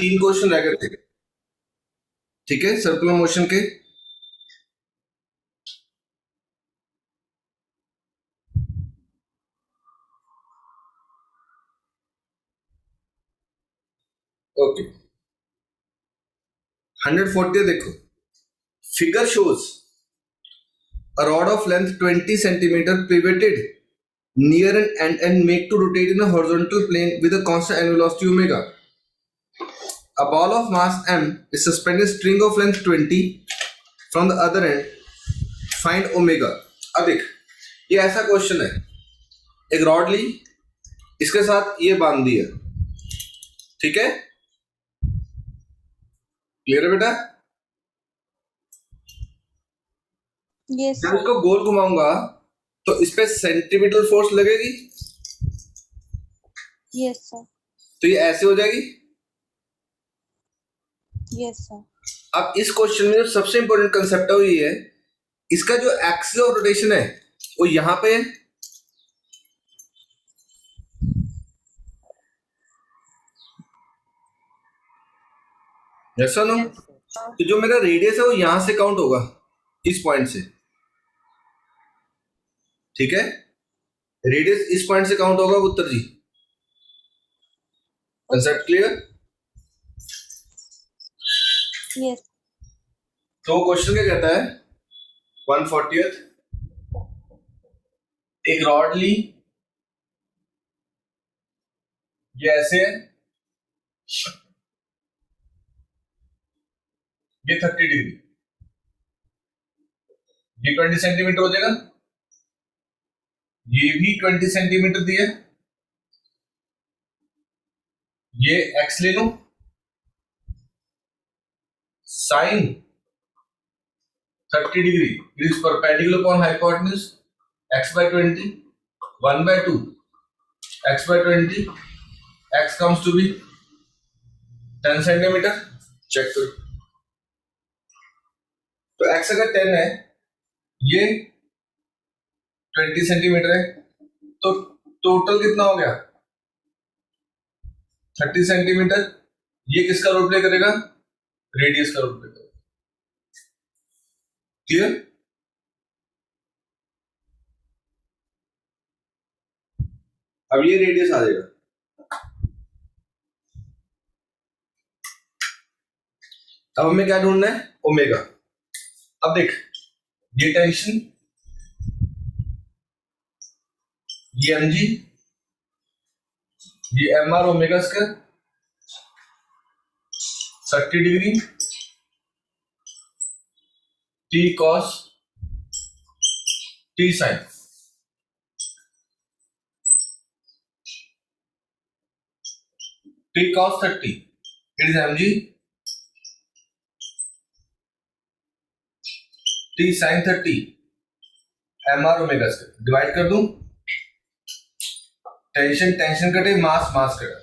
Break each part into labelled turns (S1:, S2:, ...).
S1: 3 question रह गए थे, ठीक है, सर्कुलर मोशन के। ओके 140 देखो, figure shows a rod of length 20 centimeter pivoted near an end and made to rotate in a horizontal plane with a constant angular velocity omega. A ball of mass m is suspended string of length 20 from the other end. Find omega. अब देख, ये ऐसा question है, एक rod ली, इसके साथ ये बांध दिया, ठीक है, क्लियर है बेटा? जब इसको गोल घुमाऊंगा तो इस पे सेंटीमीटर फोर्स लगेगी।
S2: Yes sir.
S1: तो ये ऐसे हो जाएगी।
S2: Yes sir.
S1: अब इस क्वेश्चन में जो सबसे इंपॉर्टेंट कंसेप्ट है वो ये है, इसका जो एक्सिस ऑफ रोटेशन है वो यहां पे है, जैसा नो। तो जो मेरा रेडियस है वो यहां से काउंट होगा, इस पॉइंट से, ठीक है, रेडियस इस पॉइंट से काउंट होगा उत्तर जी। Concept clear?
S2: यस।
S1: तो क्वेश्चन क्या कहता है, 140th, एक रॉड ली, ये ऐसे है, ये 30 डिग्री, ये 20 सेंटीमीटर हो जाएगा, ये भी 20 सेंटीमीटर दिया, ये x ले लो, sine 30 degree is perpendicular upon hypotenuse, x by 20, 1 by 2, x by 20, x comes to be 10 centimetre, check करो। तो x अगर 10 है, ये 20 सेंटीमीटर है, तो टोटल कितना हो गया 30 सेंटीमीटर। ये किसका रोल प्ले करेगा, रेडियस का रोल प्ले करेगा, क्लियर? अब ये रेडियस आ जाएगा, अब हमें क्या ढूंढना है, ओमेगा। अब देख, ये टेंशन, ये mg, ये mr omega square 30 degree, t cos t sin, t cos 30, it is mg, t sin 30, mr omega square, divide कर दूं, टेंशन टेंशन कटे, मास मास कटा,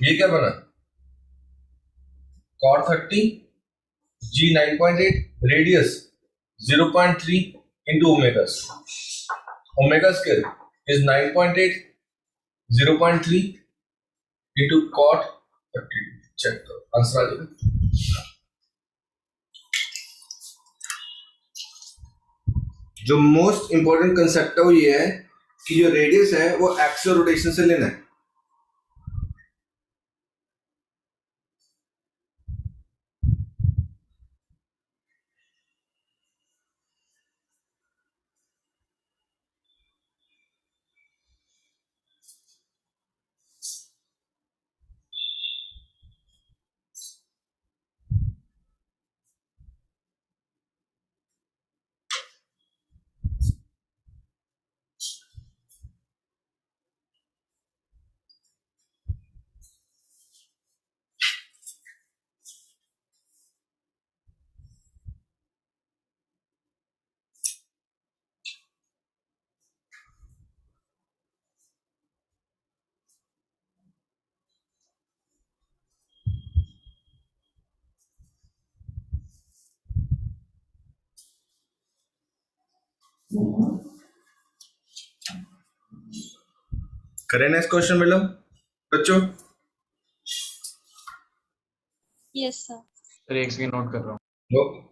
S1: ये क्या बना, cot 30, g 9.8, radius 0.3 into omega. Omega square is 9.8, 0.3 into cot 30. Check करो, answer आ जाएगा। जो मोस्ट इंपॉर्टेंट कंसेप्ट है वो ये है कि जो रेडियस है वो एक्सियल रोटेशन से लेना है। करें नेक्स्ट क्वेश्चन मैडम बच्चों।
S2: Yes, sir.
S3: सर एक सेकंड नोट कर रहा हूँ.
S1: Okay.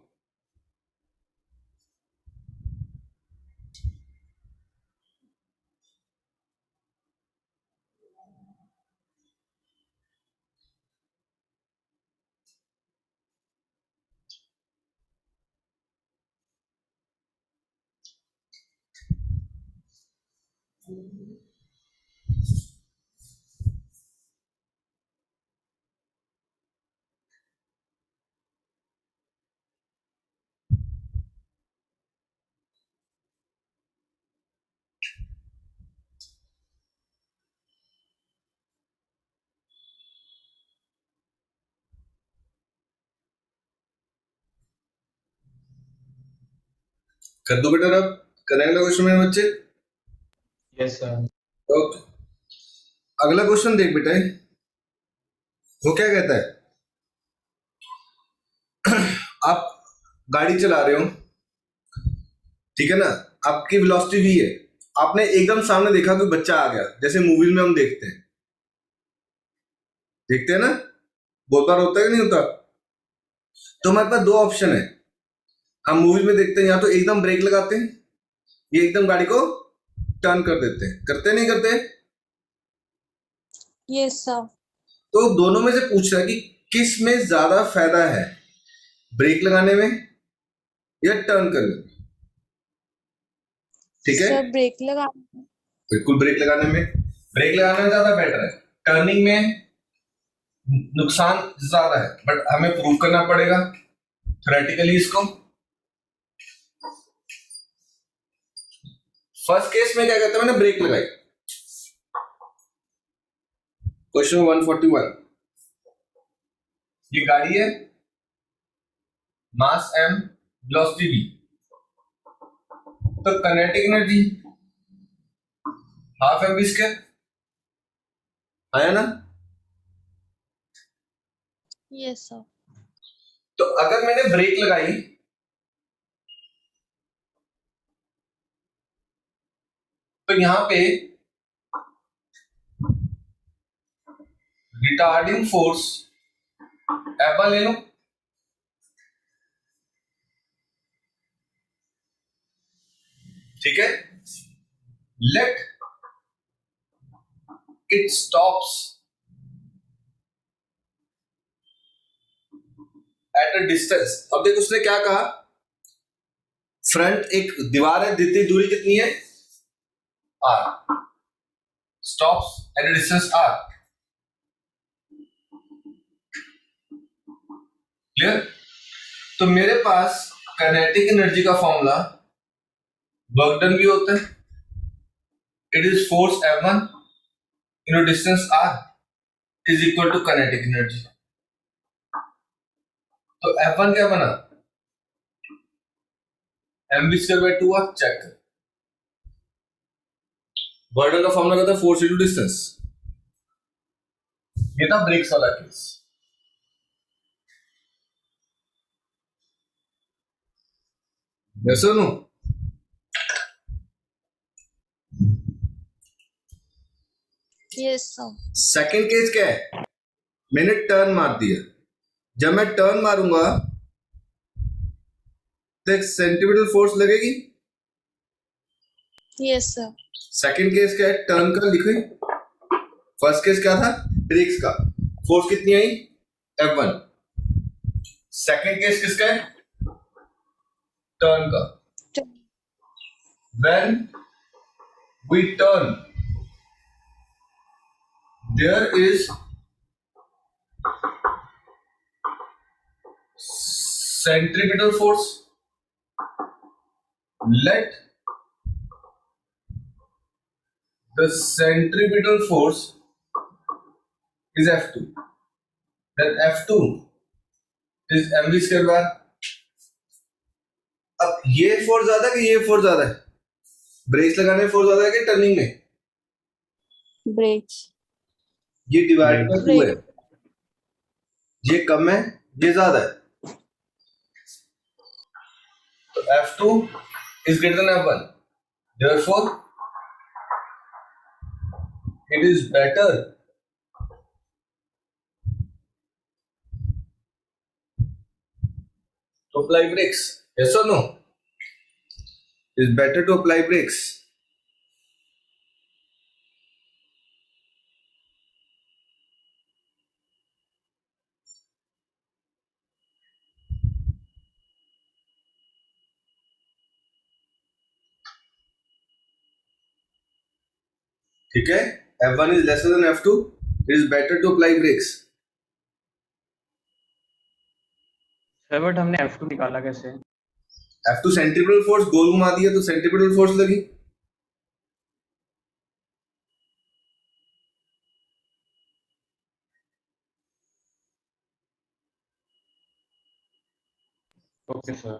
S1: कर दो बेटा, अब करेंगे क्वेश्चन मेरे बच्चे.
S3: Yes sir.
S1: ओके, अगला क्वेश्चन देख बेटा. वो क्या कहता है, आप गाड़ी चला रहे हो, ठीक है ना, आपकी वेलोसिटी v है, आपने एकदम सामने देखा कोई बच्चा आ गया, जैसे मूवीज में हम देखते हैं ना, बहुत बार होता है कि नहीं होता. तो हमारे पास दो ऑप्शन है. हम मूवीज में देखते हैं, या तो एकदम ब्रेक लगाते हैं, या एकदम गाड़ी को टर्न कर देते हैं. करते नहीं करते?
S2: Yes, sir.
S1: तो दोनों में से पूछ रहा है कि किस में ज्यादा फायदा है, ब्रेक लगाने में या टर्न करने में. ठीक है,
S2: Sir, break लगा.
S1: बिल्कुल ब्रेक लगाने में. ब्रेक लगाने में ज्यादा बेटर है. टर्निंग में नुकसान ज्यादा है, बट हमें प्रूव करना पड़ेगा थ्योरेटिकली इसको. फर्स्ट केस में क्या कहते हैं, मैंने ब्रेक लगाई. क्वेश्चन 141. ये गाड़ी है, मास m, वेलोसिटी v. तो kinetic energy half M v square आया ना.
S2: Yes, sir.
S1: तो अगर मैंने ब्रेक लगाई तो यहां पे रिटार्डिंग फोर्स F1 ले लो. ठीक है, let it stops at a distance. अब देखो उसने क्या कहा, फ्रंट एक दीवार है, जितनी दूरी कितनी है, r. Stops at a distance r. Clear. तो मेरे पास काइनेटिक एनर्जी का फॉर्मूला वर्क डन भी होता है. It is force F1 in distance r is equal to kinetic energy. तो F1 क्या बना, mv square by 2r. Check कर, वर्क डन का फॉर्मूला कहता है फोर्स इनटू डिस्टेंस. ये था ब्रेक्स वाला case. yes or no?
S2: Yes, sir.
S1: Second case क्या है, मैंने टर्न मार दिया. जब मैं टर्न मारूंगा तो एक सेंटीमीटर फोर्स लगेगी.
S2: Yes, sir.
S1: सेकंड केस क्या है, टर्न का लिखो. फर्स्ट केस क्या था, ब्रेक्स का. फोर्स कितनी आई, F1. सेकंड केस किसका है, टर्न का. When we turn, there is centripetal force. Let the centripetal force is F2. Then F2 is mv square bar. अब ये फोर्स ज्यादा है कि ये फोर्स ज्यादा है, ब्रेक्स लगाने में फोर्स ज्यादा है कि टर्निंग में.
S2: Brakes.
S1: ये डिवाइड बाय 2 है,
S2: Brake.
S1: ये कम है, ये ज्यादा है. तो F2 is greater than F1. Therefore, it is better To apply brakes. Yes or no? It's better to apply brakes. ठीक है, F1 is lesser than F2. It is better to apply brakes.
S3: Sir but हमने F2 निकाला कैसे?
S1: F2 centripetal force, गोल घुमा दिया तो centripetal force लगी.
S3: Okay sir.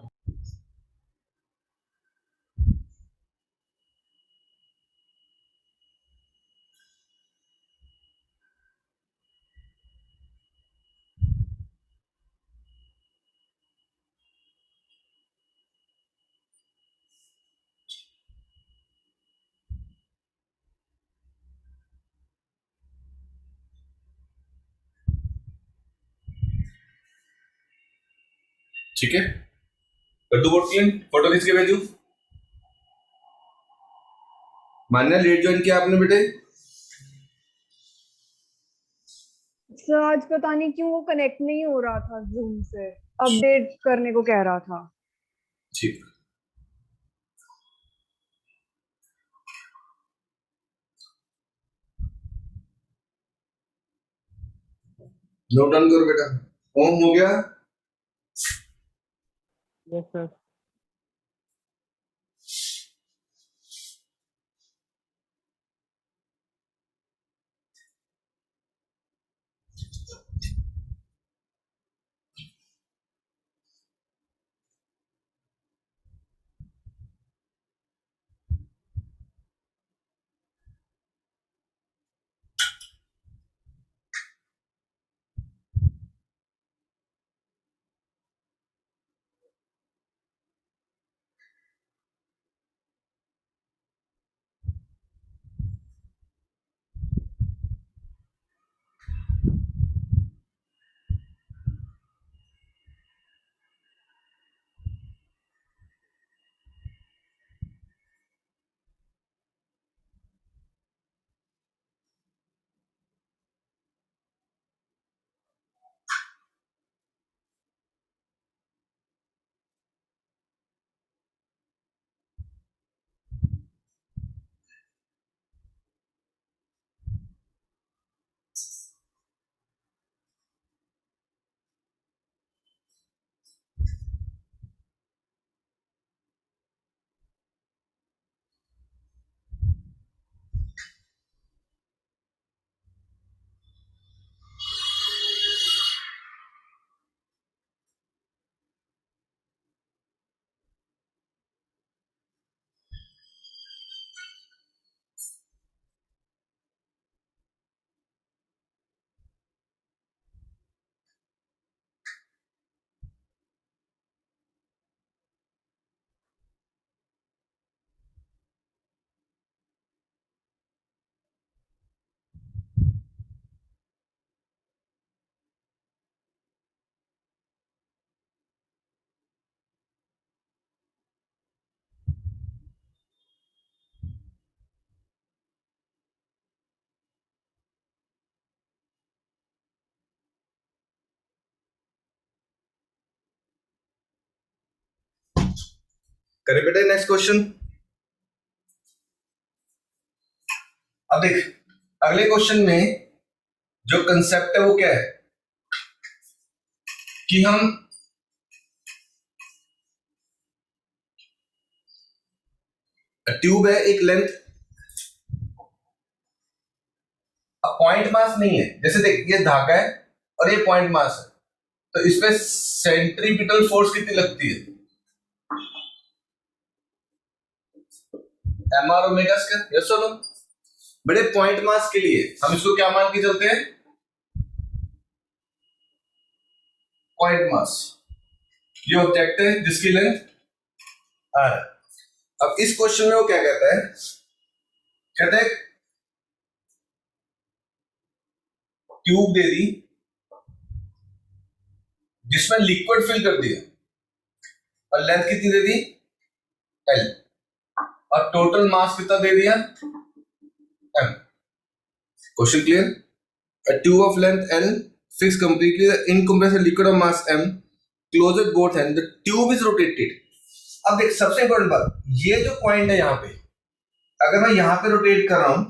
S1: ठीक है, कर दो वोट क्लीन, फोटो खींच के भेजू. मान्या लेट ज्वाइन किया आपने बेटे.
S4: सर आज पता नहीं क्यों वो कनेक्ट नहीं हो रहा था जूम से, अपडेट करने को कह रहा था.
S1: ठीक. नोट डाउन करो बेटा. होम हो गया.
S3: Yes sir.
S1: करें बेटा नेक्स्ट क्वेश्चन. अब देख, अगले क्वेश्चन में जो कंसेप्ट है वो क्या है कि हम ट्यूब है, एक लेंथ, पॉइंट मास नहीं है. जैसे देख, ये धागा है और ये पॉइंट मास है, तो इसमें सेंट्रीपिटल फोर्स कितनी लगती है? M R omega square. Yes और नो? बड़े पॉइंट मास के लिए हम इसको क्या मान के चलते हैं? Point mass. ये ऑब्जेक्ट है जिसकी लेंथ आर है. अब इस क्वेश्चन में वो क्या कहता है? कहते हैं ट्यूब दे दी जिसमें लिक्विड फिल कर दिया. और लेंथ कितनी दे दी L, और टोटल मास कितना दे दिया M. Question clear? A tube of length L fixed completely the incompressible liquid of mass M closed at both ends. The tube is rotated. अब देख सबसे इंपॉर्टेंट बात, ये जो पॉइंट है यहाँ पे, अगर मैं यहाँ पे रोटेट कर रहा हूं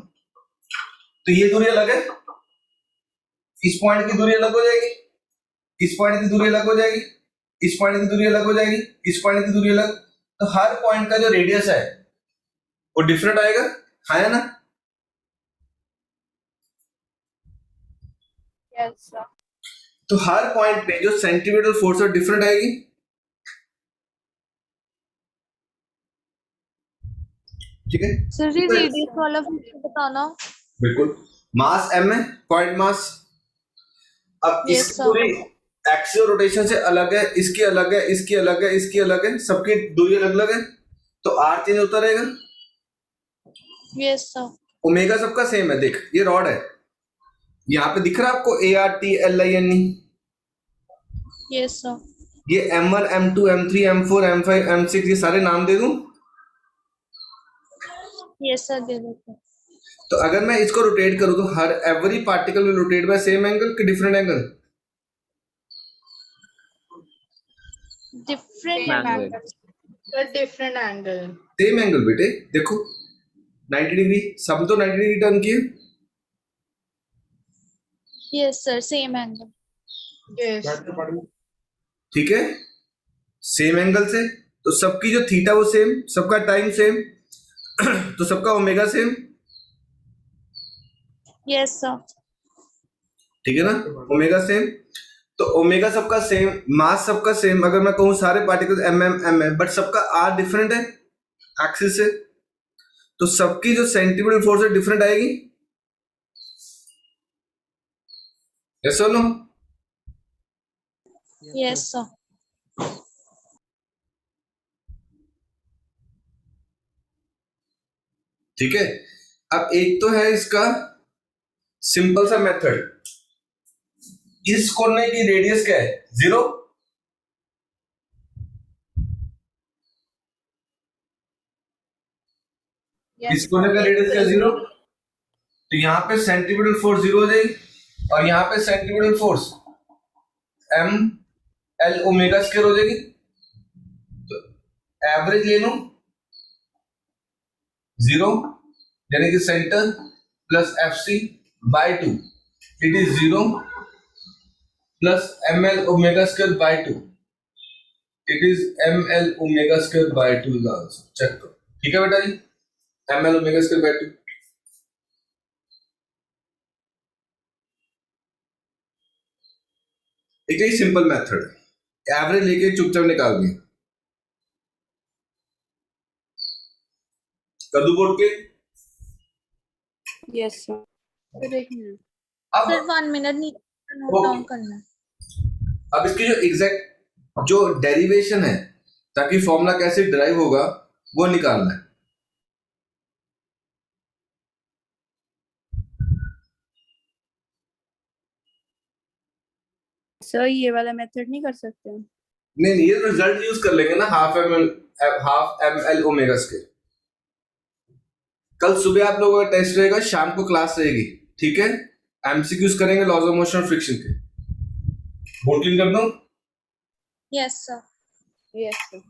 S1: तो ये दूरी अलग है, इस पॉइंट की दूरी अलग हो जाएगी, इस पॉइंट की दूरी अलग हो जाएगी, इस पॉइंट की दूरी अलग हो जाएगी, इस पॉइंट की दूरी अलग, तो हर पॉइंट का जो रेडियस है वो डिफरेंट आएगा, है ना?
S2: Yes, sir.
S1: तो हर पॉइंट पे जो सेंटीमीटर फोर्स है डिफरेंट आएगी. ठीक है,
S2: Sir, ये radius वाला फंक्शन बताना.
S1: बिल्कुल. मास m है, पॉइंट मास. अब
S2: Yes,
S1: इसकी
S2: sir.
S1: दूरी एक्सियल रोटेशन से अलग है, इसकी अलग है, इसकी अलग है, इसकी अलग है, सबकी दूरी अलग अलग है, तो r चेंज होता रहेगा.
S2: Yes, sir.
S1: ओमेगा सबका सेम है. देख ये रॉड है, यहाँ पे दिख रहा है आपको ARTLINE.
S2: Yes, sir.
S1: ये M1 M2 M3 M4 M5 M6 ये सारे नाम दे दूं.
S2: Yes, sir. दे देते.
S1: तो अगर मैं इसको रोटेट करूं तो हर every particle will rotate by same angle कि different angle?
S2: Different
S3: Angle.
S2: angle.
S5: A different angle.
S1: Same angle बेटे. देखो 90 डिग्री, सब तो 90 डिग्री टर्न किए.
S2: Yes, sir. Same angle.
S5: Yes.
S1: ठीक है, सेम एंगल से तो सबकी जो थीटा वो सेम, सबका टाइम सेम, तो सबका ओमेगा सेम.
S2: Yes, sir.
S1: ठीक है ना, ओमेगा सेम. तो ओमेगा सबका सेम, मास सबका सेम. अगर मैं कहूं सारे पार्टिकल्स mm बट सबका r डिफरेंट है एक्सिस से, तो सबकी जो सेंटीमीटर फोर्स है डिफरेंट आएगी. यस और नो?
S2: Yes, sir.
S1: ठीक है. अब एक तो है इसका सिंपल सा मेथड. इस कोने की रेडियस क्या है? 0. इस कोने का रेडियस क्या? 0. तो यहाँ पे सेंटीमीटर फोर्स 0 हो जाएगी, और यहाँ पे centimetre force m l omega square हो जाएगी. तो एवरेज ले लूं 0, यानी कि centre plus FC by 2, it is 0 plus ml omega square by 2, it is ml omega square by 2 is answer. Check करो. ठीक है बेटा जी, ml ओमेगा स्क्वायर बाय 2. एक ही सिंपल मेथड है, एवरेज लेके चुपचाप निकाल दिया. कर दूं बोर्ड पे?
S4: Yes, sir.
S5: फिर एक मिनट.
S1: अब
S2: Sir, 1 minute नीचे नोट
S1: Okay.
S2: डाउन करना है.
S1: अब इसकी जो एग्जैक्ट जो डेरिवेशन है, ताकि फॉर्मूला कैसे डिराइव होगा वो निकालना है.
S4: सर ये वाला मेथड नहीं कर सकते?
S1: नहीं, ये रिजल्ट यूज कर लेंगे ना, half M L omega square. कल सुबह आप लोगों का टेस्ट रहेगा, शाम को क्लास रहेगी. ठीक है, एमसीक्यूज करेंगे लॉज ऑफ मोशन और फ्रिक्शन के. बोर्ड क्लीन कर दूं?
S2: Yes, sir.
S4: Yes, sir.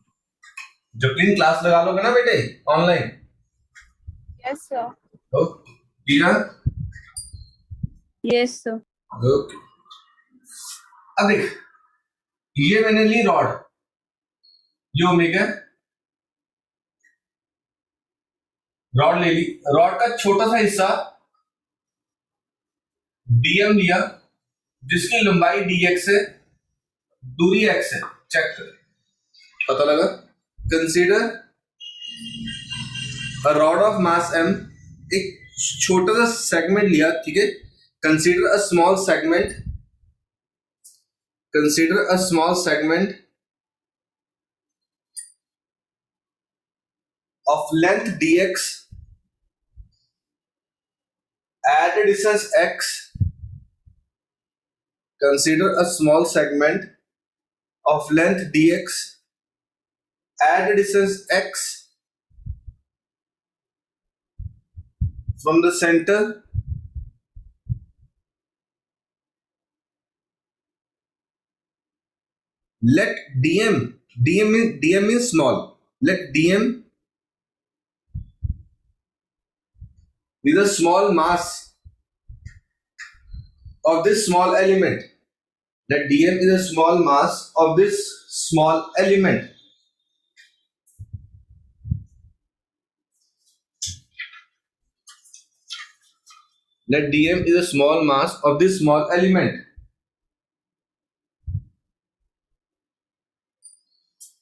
S1: जब क्लीन क्लास लगा लोगे ना बेटे online.
S4: Yes, sir.
S1: Okay.
S4: Yes, sir.
S1: Okay. अब देख, ये मैंने ली रॉड, ये ओमेगा, रॉड ले ली. रॉड का छोटा सा हिस्सा dm लिया, जिसकी लंबाई dx है, दूरी x है. चेक करें, पता लगा. Consider a rod of mass m, एक छोटा सा सेगमेंट लिया. ठीक है, consider a small segment, consider a small segment of length dx at a distance x. Consider a small segment of length dx Add the distance x from the center let dm means small. Let dm be the small mass of this small element. Let dm is the small mass of this small element. Let dm is the small mass of this small element.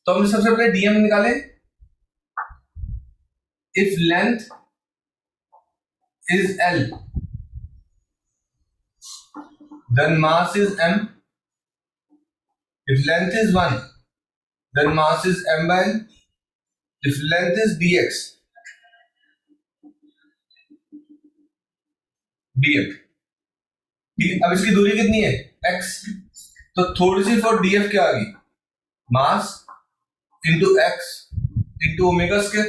S1: तो हमने सबसे पहले dm निकाले. If length is L, then mass is m. If length is 1, then mass is m by L. If length is dx, df. अब इसकी दूरी कितनी है? x. तो थोड़ी सी फॉर df क्या आ गई? Mass into x into omega square.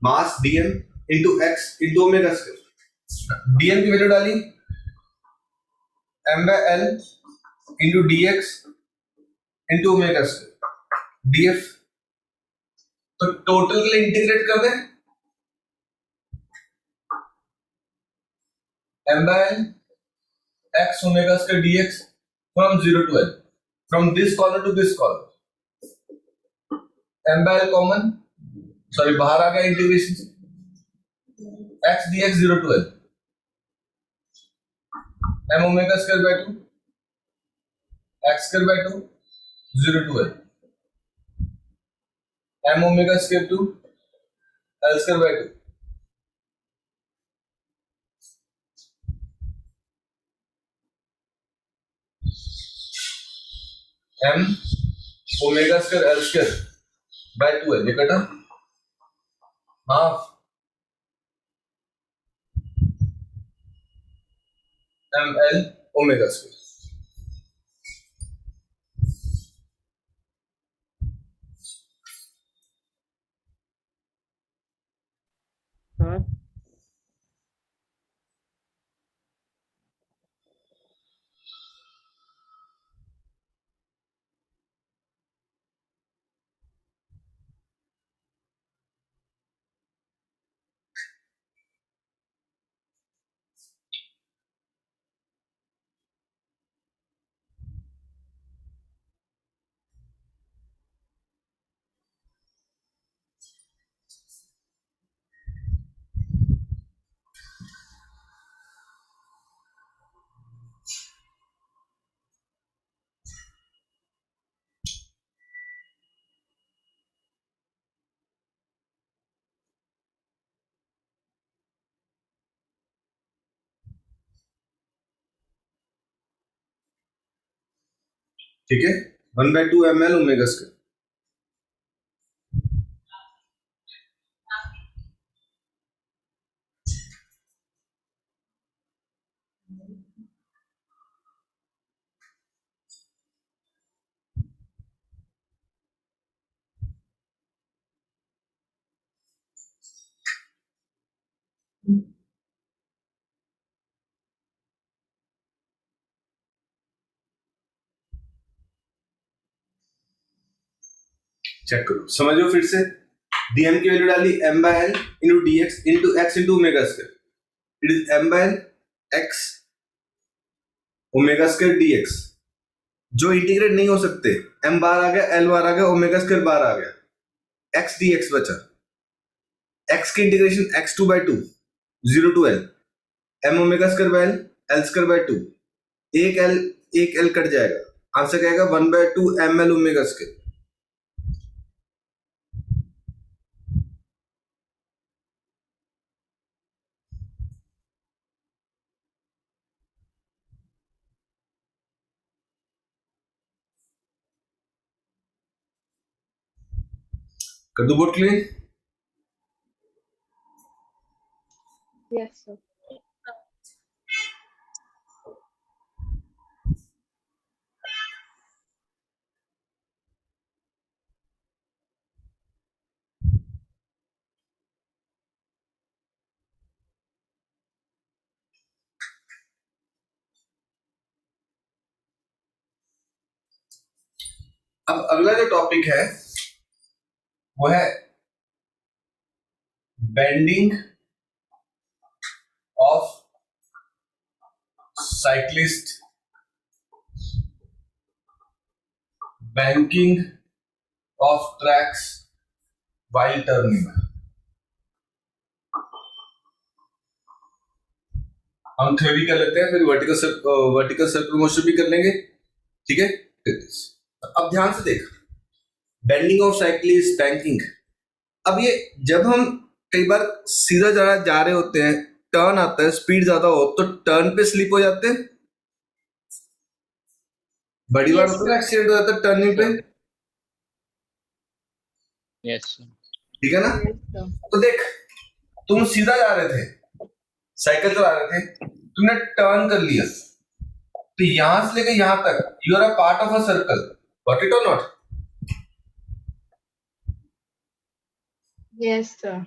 S1: Mass dm into x into omega square. dm की वैल्यू डाली m by l into dx into omega square df. तो टोटल के लिए इंटीग्रेट कर दें. m by l x omega square dx from 0 to l, from this corner to this corner. m by l common, sorry बाहर आ गया integration से. x dx 0 to l, m omega square by 2 x square by 2 0 to l, m omega square 2 l square by 2. m omega square L square by 2l. ये कटा half m l omega square.
S3: Sir
S1: ठीक है. 1/2 ml omega square. Check करो, समझो फिर से. dm की value डाली m by l into dx into x into omega square. It is m by l x omega square dx. जो integrate नहीं हो सकते, m बार आ गया, l बार आ गया, ओमेगा स्क्वायर बार आ गया, x dx बचा. x की integration x2 by 2 0 to l m omega square by l square by 2. एक l कट जाएगा, आंसर क्या आएगा? 1/2 ml ओमेगा स्क्वायर. कर दो बोर्ड क्लीन.
S4: Yes, sir.
S1: अब अगला जो टॉपिक है वो है bending of cyclist, banking of tracks while turning। हम थ्योरी कर लेते हैं, फिर वर्टिकल सर्कुलर मोशन भी कर लेंगे, ठीक है। अब ध्यान से देख, बेंडिंग ऑफ साइक्लिस्ट, बैंकिंग। अब ये जब हम कई बार सीधा जा रहे होते हैं, टर्न आता है, स्पीड ज्यादा हो तो टर्न पे स्लिप हो जाते हैं, बड़ी बार होता है, एक्सीडेंट हो जाता है टर्निंग पे,
S3: यस सर।
S1: ठीक है ना।
S5: Yes, sir.
S1: तो देख, तुम सीधा जा रहे थे, साइकिल चला रहे थे, तुमने टर्न कर लिया, तो यहां से लेकर यहां तक you are a part of a circle, got it और नॉट?
S5: Yes, sir.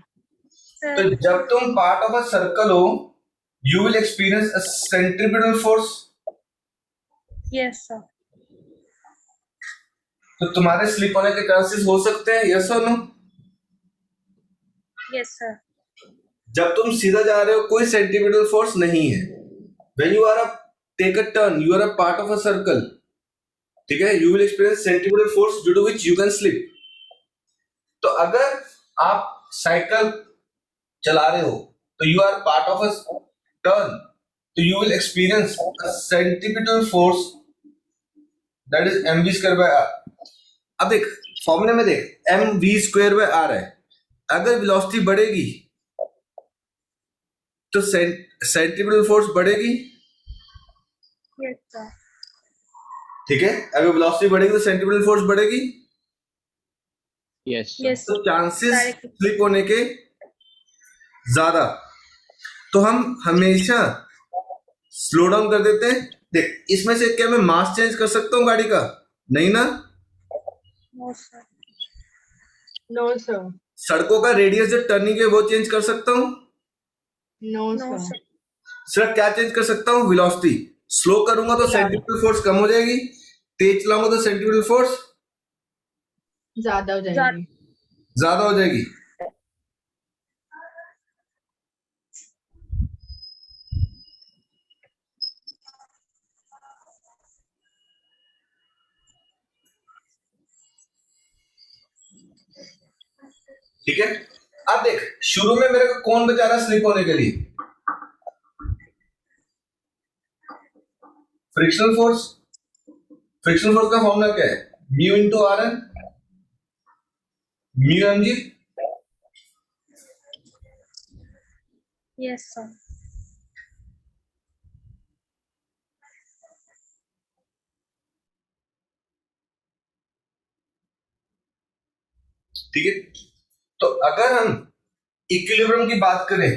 S1: तो जब तुम पार्ट ऑफ अ सर्कल हो, you will experience a centripetal force.
S2: Yes, sir.
S1: तो तुम्हारे स्लिप होने के चांसेस हो सकते हैं, यस और नो?
S2: Yes, sir.
S1: जब तुम सीधा जा रहे हो कोई सेंट्रीपिटल फोर्स नहीं है। When you are a take a turn, you are a part of a circle, ठीक है, you will experience centripetal force due to which you can slip. तो अगर आप साइकिल चला रहे हो तो you are part of a turn, तो you will experience a centripetal force that is mv square by r। अब देख फॉर्मूले में देख, mv स्क्वायर बाय r है, अगर वेलोसिटी बढ़ेगी तो सेंट्रीपिटल फोर्स बढ़ेगी,
S2: Yes, sir.
S1: ठीक है। अगर वेलोसिटी बढ़ेगी तो सेंट्रीपिटल फोर्स बढ़ेगी,
S3: यस
S2: Yes,
S1: तो
S2: sir.
S1: Chances
S2: Directly.
S1: स्लिप होने के ज्यादा। तो हम हमेशा स्लो डाउन कर देते हैं। देख, इसमें से क्या मैं मास चेंज कर सकता हूँ गाड़ी का? नहीं ना।
S2: No, sir.
S5: No, sir.
S1: सड़कों का रेडियस जो टर्निंग है वो चेंज कर सकता हूँ?
S5: No,
S2: No,
S5: sir.
S2: sir.
S1: सिर्फ क्या चेंज कर सकता हूँ? वेलोसिटी। स्लो करूंगा तो सेंट्रीपिटल फोर्स कम हो जाएगी, तेज चलाऊंगा तो सेंट्रीपिटल फोर्स
S5: ज्यादा हो
S2: That-
S5: जाएगी.
S1: ज्यादा हो जाएगी। ठीक है। अब देख, शुरू में मेरे को कौन बचा रहा स्लिप होने के लिए? Frictional force. फ्रिक्शनल फोर्स का फॉर्मूला क्या है? Mu into R N, mu M G.
S2: Yes, sir.
S1: ठीक है। तो अगर हम इक्विलिब्रियम की बात करें,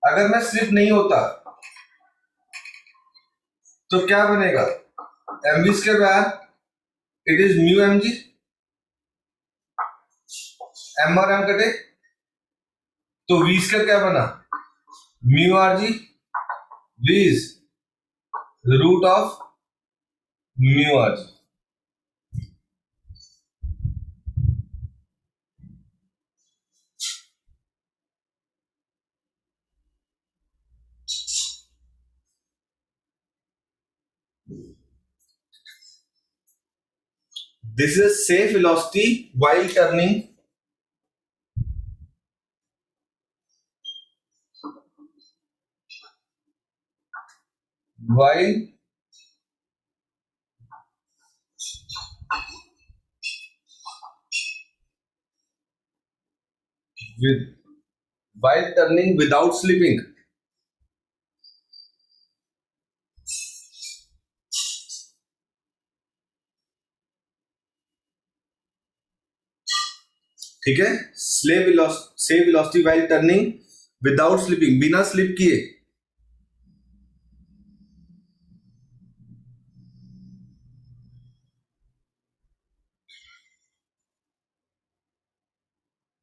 S1: अगर मैं स्लिप नहीं होता तो क्या बनेगा? mv square by r, it is mu M G, M और एम कटे तो v स्क्वायर क्या बना? Mu R G, v is root of mu R G. This is a safe velocity while turning while with while turning without slipping। ठीक है, safe velocity while turning without slipping, बिना slip किए।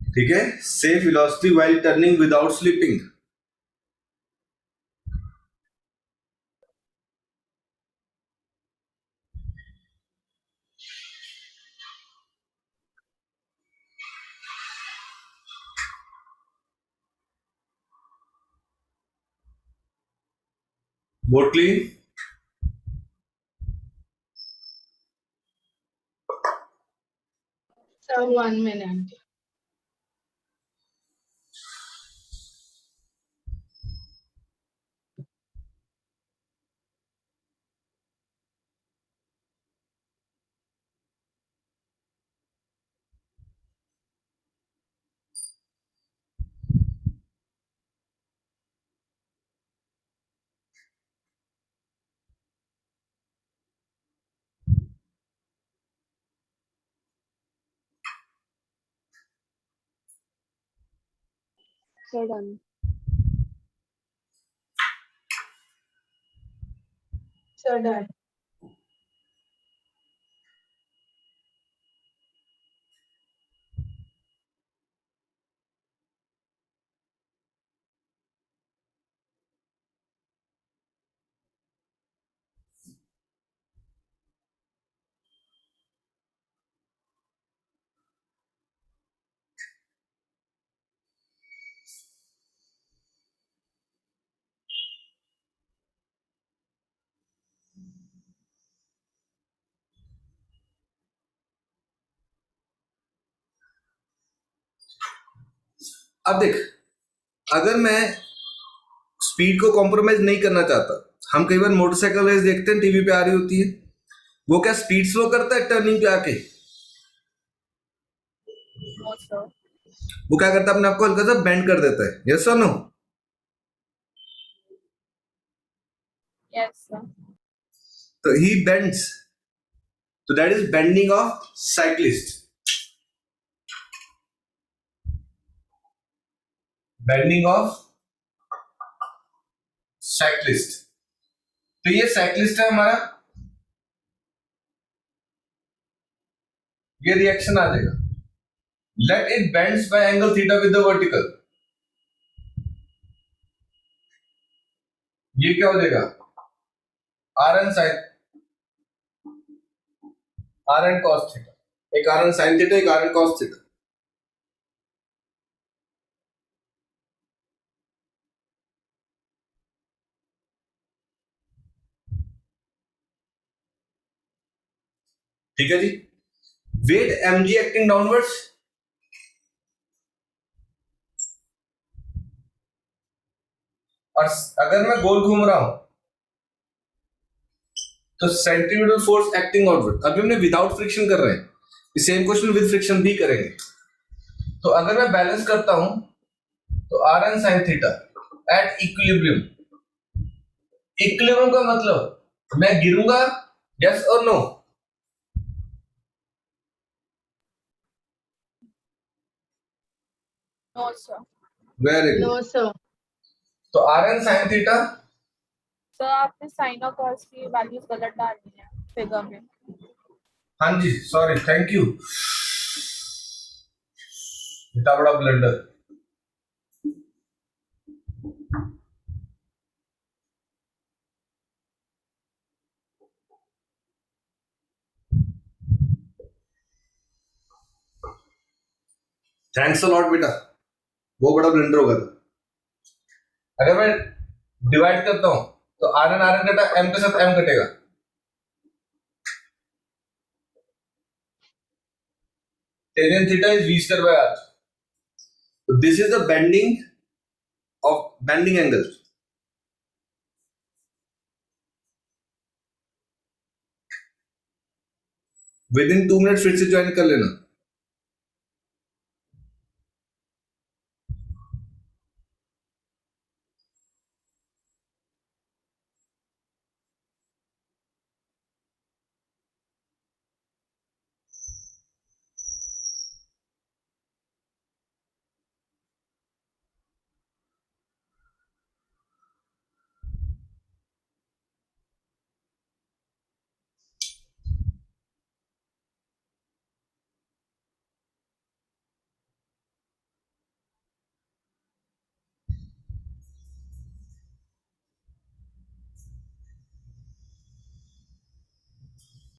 S1: ठीक है, safe velocity while turning without slipping। Board clean.
S5: Sir, 1 minute.
S4: So done.
S5: Sir, done.
S1: अब देख, अगर मैं स्पीड को कॉम्प्रोमाइज नहीं करना चाहता, हम कई बार मोटरसाइकिल रेस देखते हैं, टीवी पे आ रही होती है, वो क्या स्पीड स्लो करता है टर्निंग पे आके?
S5: No, sir.
S1: वो क्या करता है, अपने आप को हल्का सा बेंड कर देता है. यस और नो?
S5: Yes, sir.
S1: तो ही बेंड्स, तो that is bending of cyclist. Bending of cyclist. तो ये साइक्लिस्ट है हमारा, ये रिएक्शन आ जाएगा. Let it bends by angle theta with the vertical. ये क्या हो जाएगा? R N cos theta. एक आर एन साइन थीटा, एक आर एन कॉस थीटा. ठीक है जी. Weight mg acting downwards. और अगर मैं गोल घूम रहा हूं तो सेंट्रीफ्यूगल फोर्स एक्टिंग आउटवर्ड. अभी हमने विदाउट फ्रिक्शन कर रहे हैं, सेम क्वेश्चन विद फ्रिक्शन भी करेंगे. तो अगर मैं बैलेंस करता हूं तो R N sine theta at equilibrium. Equilibrium का मतलब मैं गिरूंगा, यस और no?
S5: No, sir.
S1: Very good.
S5: No, sir.
S1: तो R N sine theta,
S5: sir आपने साइन और कॉस की वैल्यूज गलत डाली है फिगर में.
S1: हाँ जी सॉरी, थैंक यू. इतना बड़ा ब्लंडर. थैंक्स अ लॉट बेटा, वो बड़ा ब्लंडर होगा. था अगर मैं डिवाइड करता हूं तो आर एन कटा, एम के साथ एम कटेगा. Tan theta is V square by R. This is the bending of bending angle. Within 2 minute फिर से ज्वाइन कर लेना.